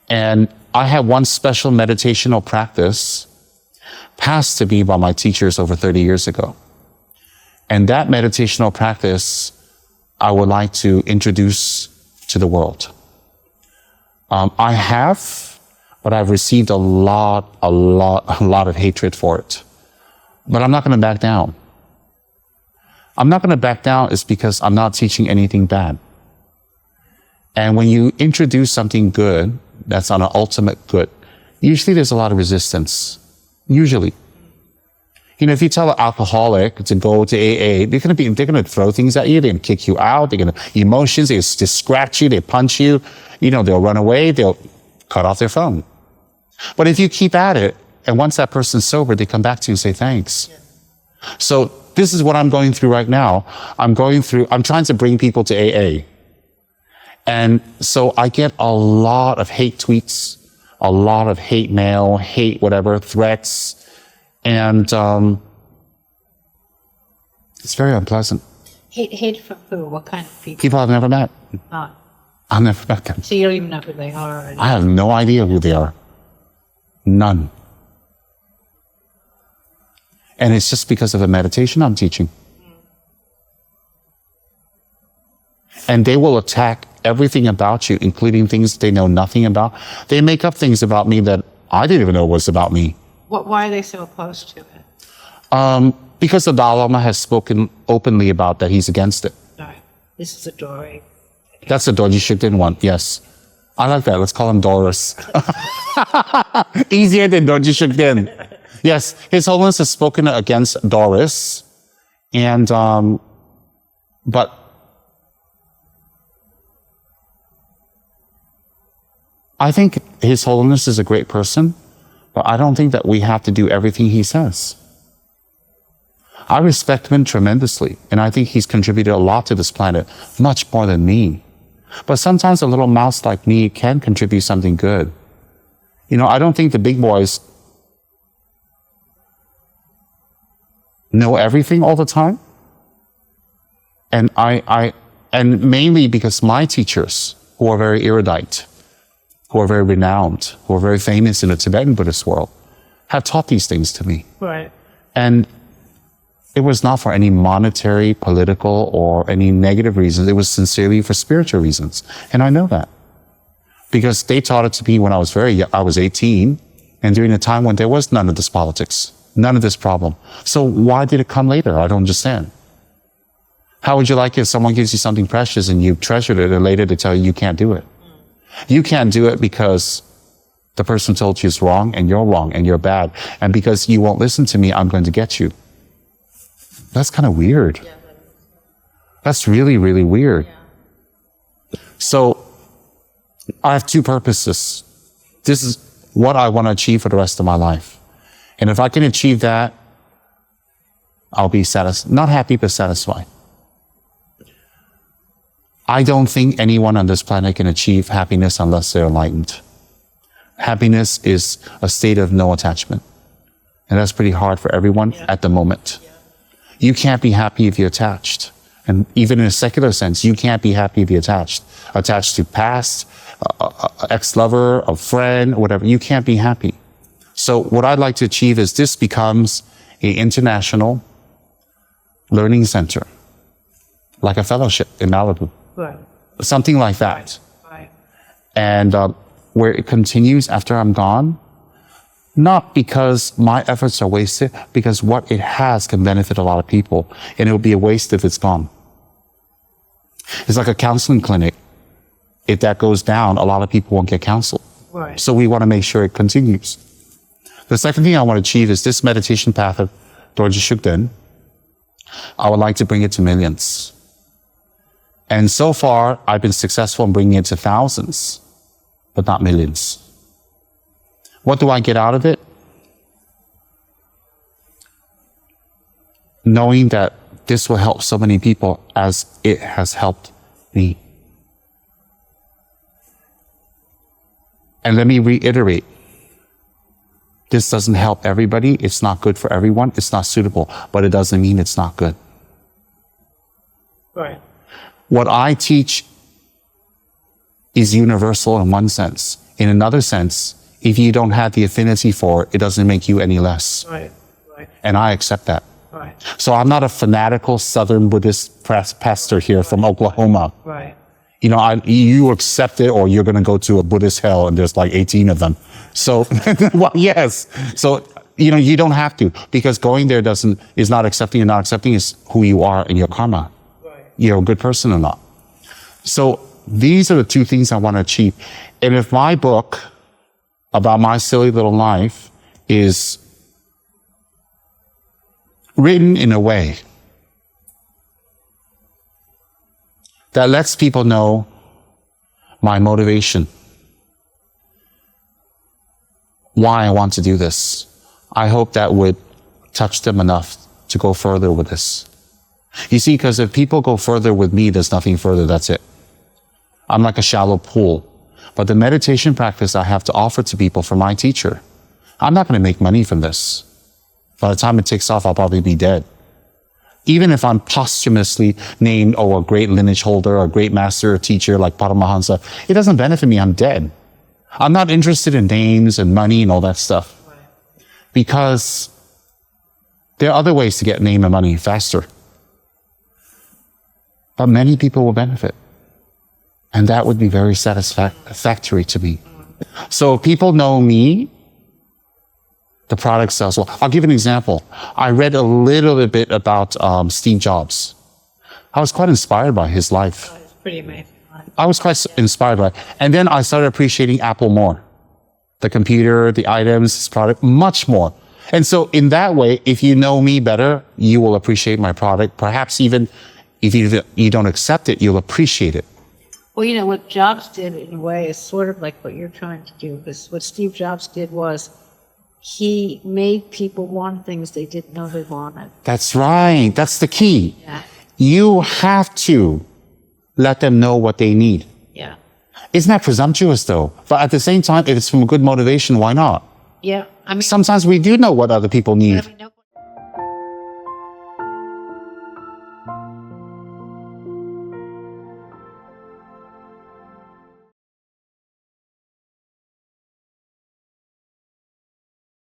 And I had one special meditational practice passed to me by my teachers over 30 years ago. And that meditational practice, I would like to introduce to the world. I have, but I've received a lot of hatred for it. But I'm not going to back down. I'm not going to back down is because I'm not teaching anything bad. And when you introduce something good, that's on an ultimate good, usually there's a lot of resistance. Usually. You know, if you tell an alcoholic to go to AA, they're going to throw things at you, they're going to kick you out, they're going to, emotions, they just scratch you, they punch you, you know, they'll run away, they'll cut off their phone. But if you keep at it, and once that person's sober, they come back to you and say thanks. Yeah. So this is what I'm going through right now. I'm trying to bring people to AA. And so I get a lot of hate tweets, a lot of hate mail, hate whatever, threats. And it's very unpleasant. Hate from who? What kind of people? People I've never met. Oh. I've never met them. So you don't even know who they are? I have no idea who they are. None. And it's just because of the meditation I'm teaching. And they will attack everything about you, including things they know nothing about. They make up things about me that I didn't even know was about me. Why are they so opposed to it? Because the Dalai Lama has spoken openly about that he's against it. Right. This is a Dory. That's the Dorji Shugden one, yes. I like that. Let's call him Doris. Easier than Dorji Shugden. Yes, His Holiness has spoken against Doris. And, but I think His Holiness is a great person, but I don't think that we have to do everything he says. I respect him tremendously, and I think he's contributed a lot to this planet, much more than me. But sometimes a little mouse like me can contribute something good. You know, I don't think the big boys know everything all the time. And and mainly because my teachers, who are very erudite, who are very renowned, who are very famous in the Tibetan Buddhist world, have taught these things to me. Right. And it was not for any monetary, political, or any negative reasons. It was sincerely for spiritual reasons. And I know that. Because they taught it to me when I was very young. I was 18, and during a time when there was none of this politics, none of this problem. So why did it come later? I don't understand. How would you like it if someone gives you something precious and you've treasured it, and later they tell you you can't do it? You can't do it because the person told you it's wrong, and you're bad. And because you won't listen to me, I'm going to get you. That's kind of weird. Yeah, that's really, really weird. Yeah. So I have two purposes. This is what I want to achieve for the rest of my life. And if I can achieve that, I'll be satisfied. Not happy, but satisfied. I don't think anyone on this planet can achieve happiness unless they're enlightened. Happiness is a state of no attachment. And that's pretty hard for everyone at the moment. You can't be happy if you're attached. And even in a secular sense, you can't be happy if you're attached. Attached to past, ex-lover, a friend, whatever. You can't be happy. So what I'd like to achieve is this becomes an international learning center, like a fellowship in Malibu. Right. Something like that. Right. And where it continues after I'm gone, not because my efforts are wasted, because what it has can benefit a lot of people, and it will be a waste if it's gone. It's like a counseling clinic. If that goes down, a lot of people won't get counseled. Right. So we want to make sure it continues. The second thing I want to achieve is this meditation path of Dorji Shugden. I would like to bring it to millions. And so far, I've been successful in bringing it to thousands, but not millions. What do I get out of it? Knowing that this will help so many people as it has helped me. And let me reiterate, this doesn't help everybody. It's not good for everyone. It's not suitable, but it doesn't mean it's not good. Right. What I teach is universal in one sense. in another sense, if you don't have the affinity for it, it doesn't make you any less. Right. Right. And I accept that. Right. So I'm not a fanatical Southern Buddhist pastor here from Oklahoma. Right. You know, you accept it or you're going to go to a Buddhist hell and there's like 18 of them. So, well, yes. So, you know, you don't have to, because going there is not accepting. You're not accepting is who you are and your karma. Right. You're a good person or not. So these are the two things I want to achieve. And if my book about my silly little life is written in a way that lets people know my motivation, why I want to do this, I hope that would touch them enough to go further with this. You see, because if people go further with me, there's nothing further, that's it. I'm like a shallow pool. But the meditation practice I have to offer to people from my teacher, I'm not going to make money from this. By the time it takes off, I'll probably be dead. Even if I'm posthumously named, a great lineage holder, or a great master or teacher like Paramahansa, it doesn't benefit me. I'm dead. I'm not interested in names and money and all that stuff. Because there are other ways to get name and money faster. But many people will benefit. And that would be very satisfactory to me. So if people know me, the product sells well. I'll give an example. I read a little bit about Steve Jobs. I was quite inspired by his life. Oh, it's pretty amazing. I was quite inspired by it. And then I started appreciating Apple more. The computer, the items, his product, much more. And so in that way, if you know me better, you will appreciate my product. Perhaps even if you don't accept it, you'll appreciate it. Well, you know, what Jobs did in a way is sort of like what you're trying to do. Because what Steve Jobs did was he made people want things they didn't know they wanted. That's right. That's the key. Yeah. You have to let them know what they need. Yeah. Isn't that presumptuous though? But at the same time, if it's from good motivation, why not? Yeah. I mean, Sometimes we do know what other people need. I mean,